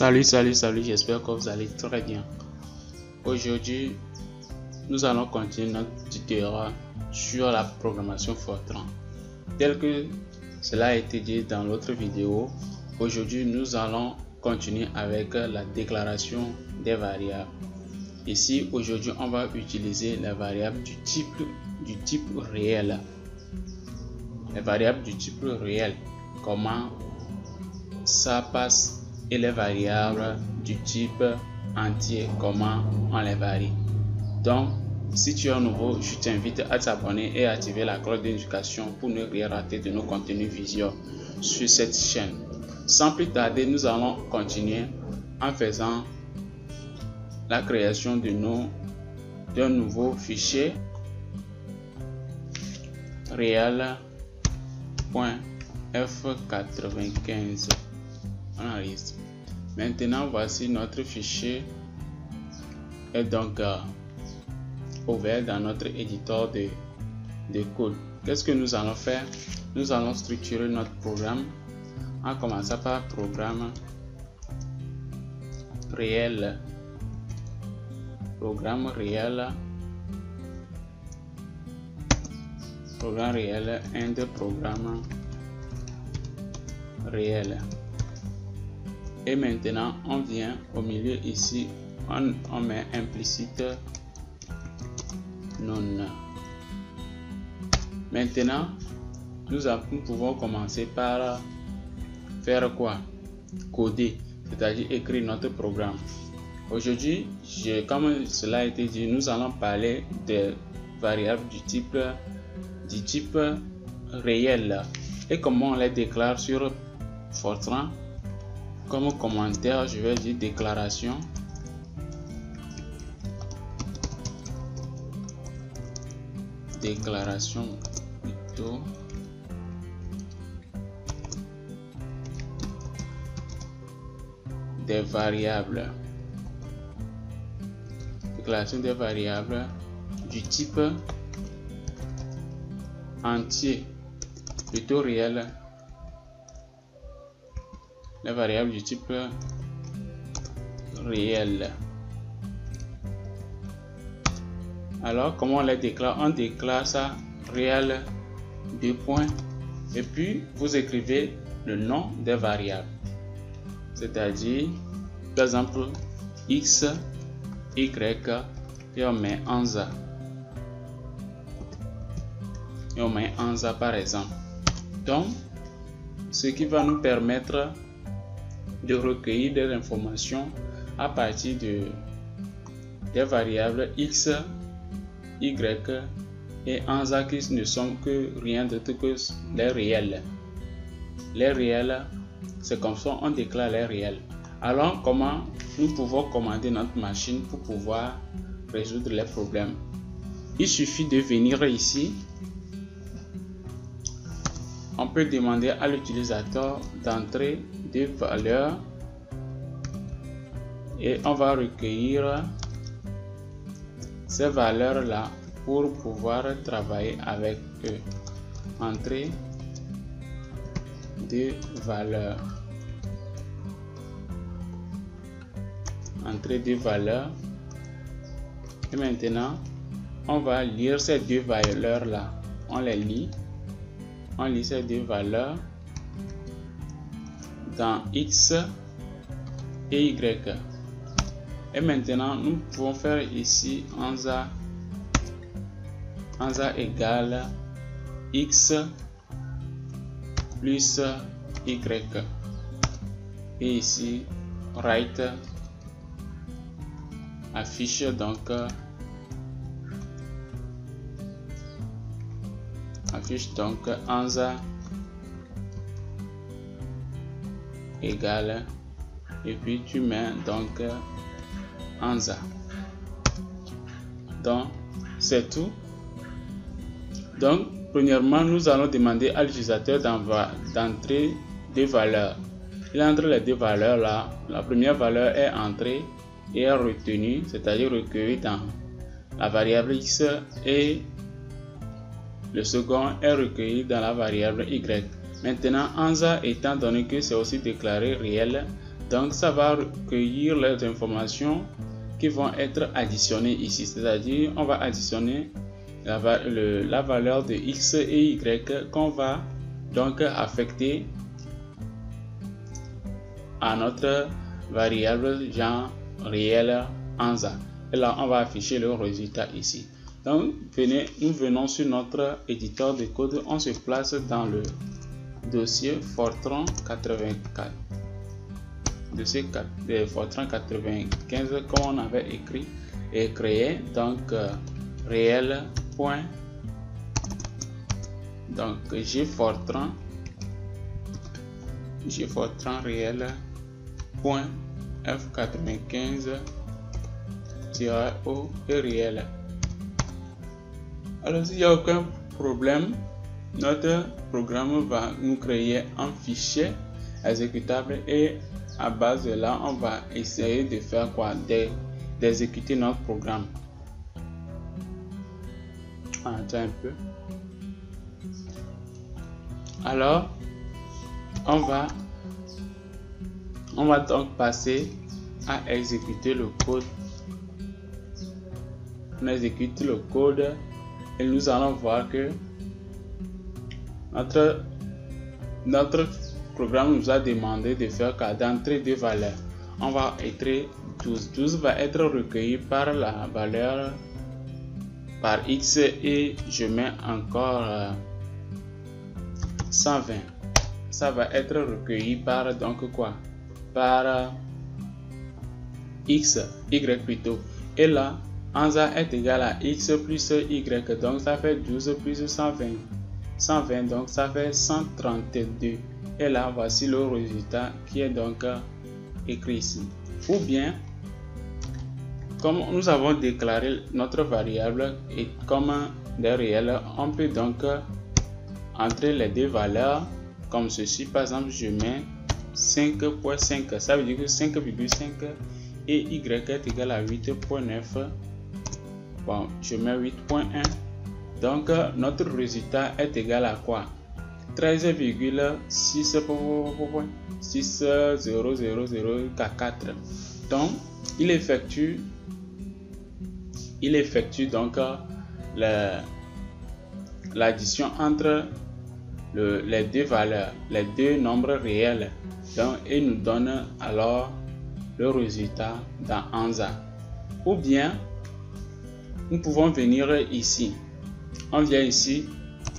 Salut, j'espère que vous allez très bien. Aujourd'hui, nous allons continuer notre tutoriel sur la programmation Fortran. Tel que cela a été dit dans l'autre vidéo, aujourd'hui nous allons continuer avec la déclaration des variables. Ici, aujourd'hui, on va utiliser les variables du type réel. Les variables du type réel, comment ça passe, et les variables du type entier, comment on les varie. Donc, si tu es nouveau, je t'invite à t'abonner et à activer la cloche de notification pour ne rien rater de nos contenus visuels sur cette chaîne. Sans plus tarder, nous allons continuer en faisant la création d'un nouveau fichier réel.f95. On enregistre. Maintenant, voici notre fichier et donc ouvert dans notre éditeur de code. Qu'est-ce que nous allons faire? Nous allons structurer notre programme en commençant par programme réel. Programme réel and programme réel. Et maintenant, on vient au milieu ici, on met implicite non. Maintenant, nous pouvons commencer par faire quoi? Coder, c'est-à-dire écrire notre programme. Aujourd'hui, comme cela a été dit, nous allons parler des variables du type réel et comment on les déclare sur Fortran. Comme commentaire, je vais dire déclaration. Déclaration plutôt. Des variables. Déclaration des variables du type entier, plutôt réel. Les variables du type réel. Alors, comment on les déclare? On déclare ça réel, 2 points, et puis vous écrivez le nom des variables, c'est-à-dire par exemple x, y, et on met ANSA. Et on met ANSA par exemple. Donc, ce qui va nous permettre de recueillir des informations à partir des variables x, y et ANSA qui ne sont que rien d'autre que les réels. Les réels, c'est comme ça on déclare les réels. Alors, comment nous pouvons commander notre machine pour pouvoir résoudre les problèmes? Il suffit de venir ici. On peut demander à l'utilisateur d'entrer des valeurs et on va recueillir ces valeurs là pour pouvoir travailler avec eux. Entrer des valeurs. Entrer des valeurs. Et maintenant, on va lire ces deux valeurs là. On les lit. On lit ces deux valeurs dans X et Y. Et maintenant, nous pouvons faire ici ANSA égale X plus Y. Et ici, write affiche donc ANSA égale et puis tu mets donc ANSA. Donc c'est tout. Donc premièrement, nous allons demander à l'utilisateur d'entrer des valeurs. Il entre les deux valeurs là. La première valeur est entrée et est retenue, c'est-à-dire recueillie dans la variable x, et le second est recueilli dans la variable y. Maintenant, ANSA, étant donné que c'est aussi déclaré réel, Donc ça va recueillir les informations qui vont être additionnées ici, c'est-à-dire on va additionner la valeur de x et y qu'on va donc affecter à notre variable genre réel ANSA. Et là on va afficher le résultat ici. Donc nous venons sur notre éditeur de code, on se place dans le dossier Fortran 84. Dossier Fortran 95 comme on avait écrit et créé, donc réel point, donc gfortran réel point f95 o et réel. Alors s'il n'y a aucun problème, notre programme va nous créer un fichier exécutable et à base de là on va essayer de faire quoi, d'exécuter notre programme. Attends un peu. Alors on va donc passer à exécuter le code. On exécute le code et nous allons voir que notre programme nous a demandé de faire d'entrer deux valeurs. On va entrer 12. 12 va être recueilli par la valeur par x et je mets encore 120. Ça va être recueilli par donc quoi, par x, y plutôt. Et là, ANSA est égal à x plus y, donc ça fait 12 plus 120. 120, donc ça fait 132. Et là, voici le résultat qui est donc écrit ici. Ou bien, comme nous avons déclaré notre variable et comme des réels, on peut donc entrer les deux valeurs comme ceci. Par exemple, je mets 5.5, ça veut dire que 5,5 et y est égal à 8.9. Bon, je mets 8.1. Donc notre résultat est égal à quoi? 13,60004. Donc il effectue donc l'addition entre les deux valeurs, les deux nombres réels. Donc il nous donne alors le résultat dans ANSA. Ou bien nous pouvons venir ici. On vient ici,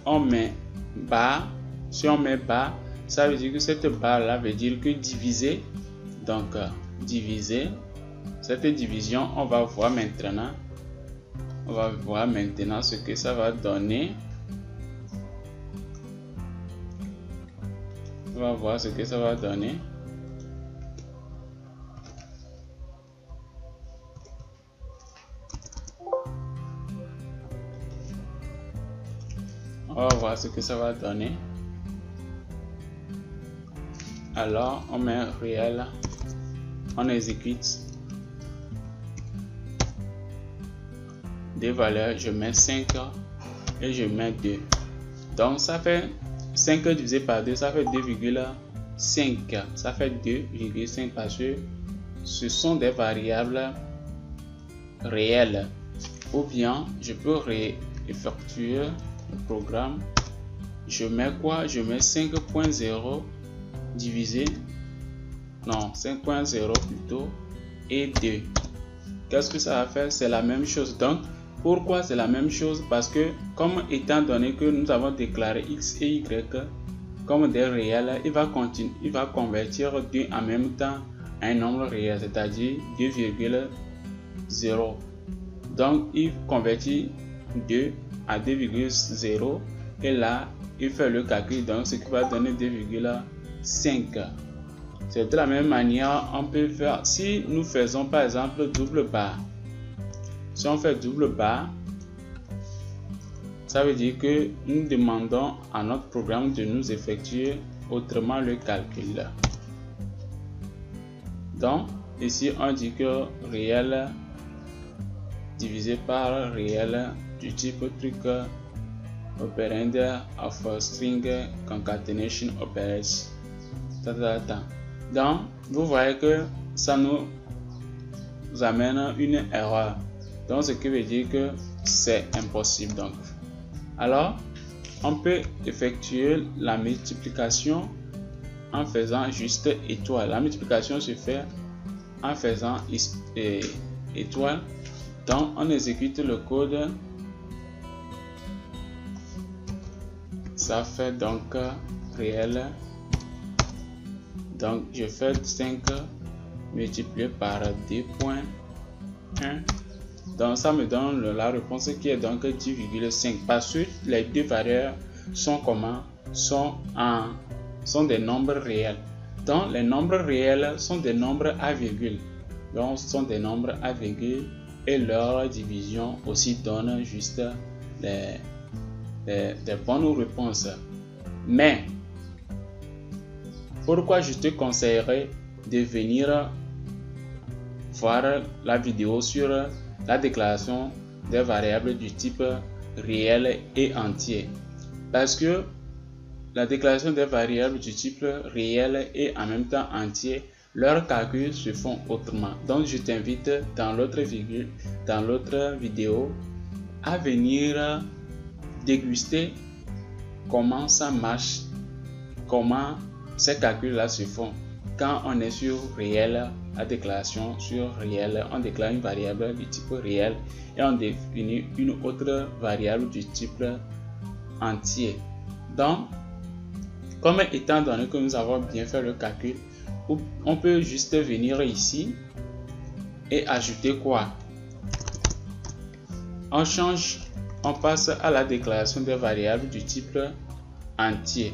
on met barre. Si on met barre, ça veut dire que cette barre là veut dire que diviser. Donc diviser, cette division, on va voir maintenant. On va voir maintenant ce que ça va donner. On va voir ce que ça va donner. On va voir ce que ça va donner. Alors, on met réel, on exécute des valeurs, je mets 5 et je mets 2. Donc, ça fait 5 divisé par 2, ça fait 2,5. Ça fait 2,5 parce que ce sont des variables réelles. Ou bien, je peux réeffectuer le programme. Je mets quoi? Je mets 5.0 divisé, non, 5.0 plutôt, et 2. Qu'est-ce que ça va faire? C'est la même chose. Donc, pourquoi c'est la même chose? Parce que, comme étant donné que nous avons déclaré x et y comme des réels, il va convertir 2 en même temps à un nombre réel, c'est-à-dire 2,0. Donc, il convertit 2 à 2,0 et là, il fait le calcul, donc ce qui va donner 2,5. C'est de la même manière, on peut faire, si nous faisons par exemple double barre. Si on fait double barre, ça veut dire que nous demandons à notre programme de nous effectuer autrement le calcul. Donc, ici on dit que réel divisé par réel du type truc operand of string concatenation operation. Donc, vous voyez que ça nous amène une erreur. Donc, ce qui veut dire que c'est impossible. Donc, alors, on peut effectuer la multiplication en faisant juste étoile. La multiplication se fait en faisant étoile. Donc, on exécute le code. Ça fait donc réel. Donc, je fais 5 multiplié par 2.1. Donc, ça me donne la réponse qui est donc 10,5. Parce que les deux valeurs sont comment? Sont des nombres réels. Donc, les nombres réels sont des nombres à virgule. Donc, ce sont des nombres à virgule et leur division aussi donne juste des bonnes réponses. Mais, pourquoi je te conseillerais de venir voir la vidéo sur la déclaration des variables du type réel et entier? Parce que la déclaration des variables du type réel et en même temps entier, leurs calculs se font autrement. Donc, je t'invite dans l'autre vidéo à venir déguster comment ça marche, comment ces calculs-là se font. Quand on est sur réel, la déclaration sur réel, on déclare une variable du type réel et on définit une autre variable du type entier. Donc, comme étant donné que nous avons bien fait le calcul, on peut juste venir ici et ajouter quoi? On change, on passe à la déclaration des variables du type entier.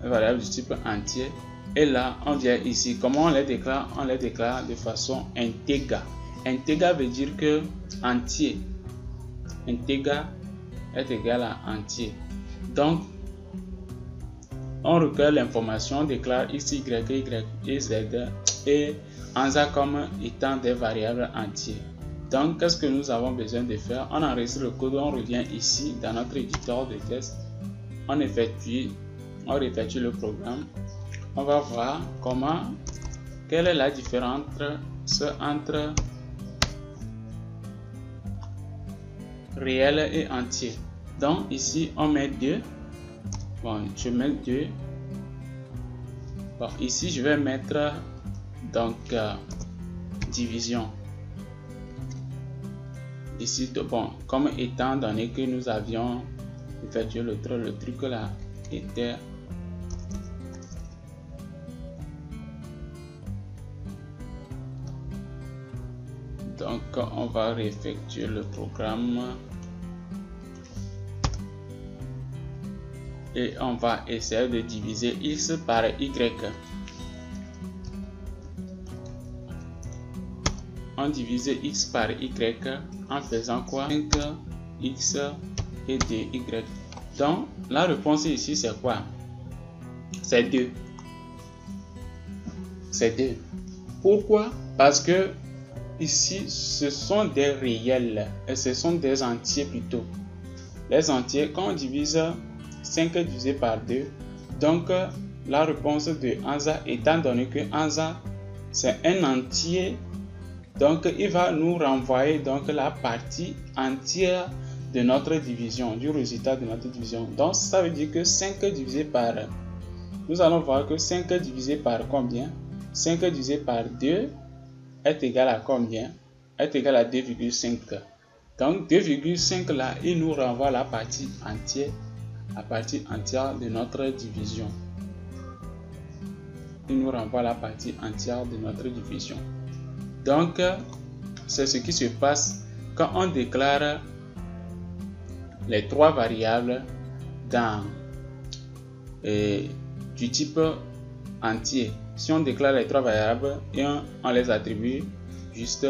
Variables du type entier. Et là, on vient ici. Comment on les déclare? On les déclare de façon intègre. Intègre veut dire que entier. Intègre est égal à entier. Donc, on recueille l'information, on déclare x, y, y, z et ANSA comme étant des variables entières. Donc, qu'est-ce que nous avons besoin de faire? On enregistre le code, on revient ici dans notre éditeur de test, on réeffectue le programme. On va voir quelle est la différence entre réel et entier. Donc ici on met 2. Bon, je mets 2. Bon, ici je vais mettre donc division. Ici, bon, comme étant donné que nous avions effectué le truc là était donc on va réeffectuer le programme et on va essayer de diviser x par y. On divise x par y en faisant quoi? 5x et 2y. Donc la réponse ici c'est quoi? C'est 2. C'est 2. Pourquoi? Parce que ici ce sont des réels et ce sont des entiers plutôt. Les entiers, quand on divise 5 divisé par 2, donc la réponse de ANSA, étant donné que ANSA c'est un entier, donc il va nous renvoyer donc la partie entière de notre division, du résultat de notre division. Donc ça veut dire que 5 divisé par, nous allons voir que 5 divisé par combien? 5 divisé par 2 est égal à combien? Est égal à 2,5. Donc 2,5 là, il nous renvoie la partie entière de notre division. Il nous renvoie la partie entière de notre division. Donc, c'est ce qui se passe quand on déclare les trois variables dans du type entier. Si on déclare les trois variables et on les attribue juste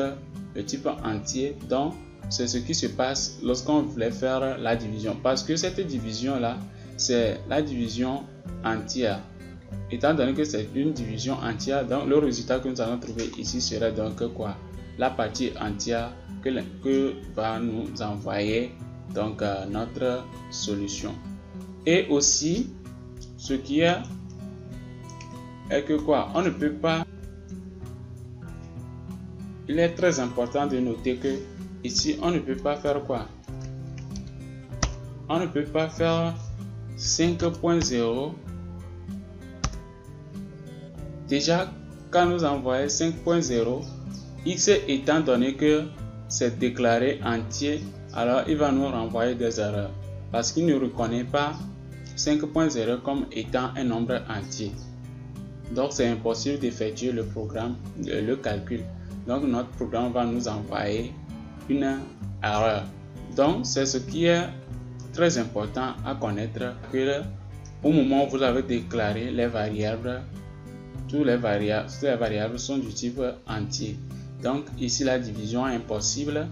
le type entier, donc c'est ce qui se passe lorsqu'on voulait faire la division. Parce que cette division-là, c'est la division entière. Étant donné que c'est une division entière, donc le résultat que nous allons trouver ici serait donc quoi? La partie entière que va nous envoyer donc notre solution. Et aussi, ce qui est que quoi, on ne peut pas, il est très important de noter que ici on ne peut pas faire quoi, on ne peut pas faire 5.0. Déjà quand nous envoyons 5.0, x étant donné que c'est déclaré entier, alors il va nous renvoyer des erreurs parce qu'il ne reconnaît pas 5.0 comme étant un nombre entier. Donc c'est impossible d'effectuer le programme, le calcul. Donc notre programme va nous envoyer une erreur. Donc c'est ce qui est très important à connaître, que au moment où vous avez déclaré les variables, toutes les variables sont du type entier. Donc ici la division est impossible,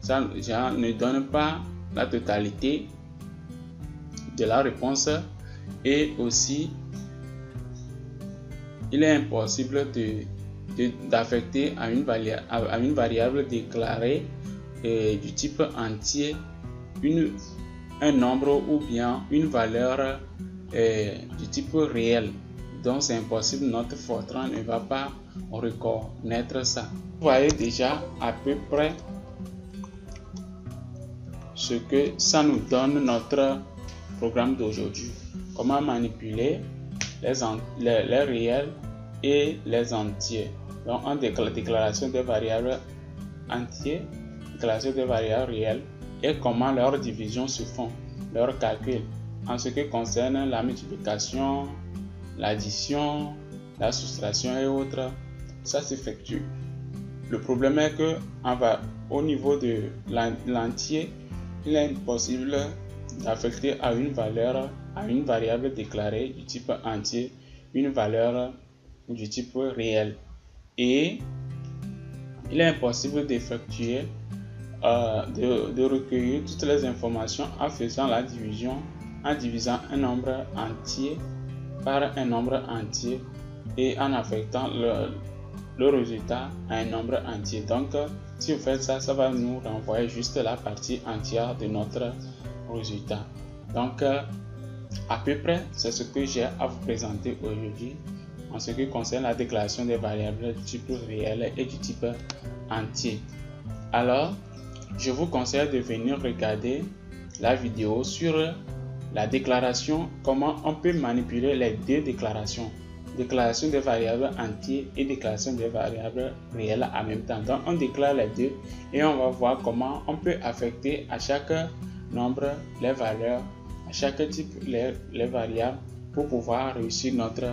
ça ne donne pas la totalité de la réponse, et aussi il est impossible d'affecter à une variable déclarée du type entier un nombre ou bien une valeur du type réel. Donc c'est impossible, notre Fortran ne va pas reconnaître ça. Vous voyez déjà à peu près ce que ça nous donne notre programme d'aujourd'hui. Comment manipuler les réels et les entiers. Donc en déclaration de variables entiers, déclaration de variables réelles, et comment leur division se font, leur calcul en ce qui concerne la multiplication, l'addition, la soustraction et autres, ça s'effectue. Le problème est que au niveau de l'entier, il est impossible d'affecter à une variable déclarée du type entier une valeur du type réel, et il est impossible d'effectuer de recueillir toutes les informations en faisant la division, en divisant un nombre entier par un nombre entier et en affectant le résultat à un nombre entier. Donc si vous faites ça, ça va nous renvoyer juste la partie entière de notre résultat. Donc à peu près c'est ce que j'ai à vous présenter aujourd'hui en ce qui concerne la déclaration des variables du type réel et du type entier. Alors je vous conseille de venir regarder la vidéo sur la déclaration, comment on peut manipuler les deux déclarations, déclaration des variables entières et déclaration des variables réelles en même temps. Donc on déclare les deux et on va voir comment on peut affecter à chaque nombre les valeurs, à chaque type les variables pour pouvoir réussir notre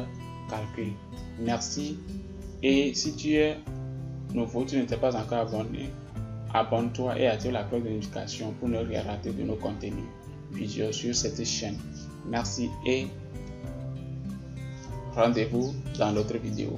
calcul. Merci, et si tu es nouveau, tu n'es pas encore abonné, abonne-toi et active la cloche de notification pour ne rien rater de nos contenus vidéo sur cette chaîne. Merci et rendez-vous dans l'autre vidéo.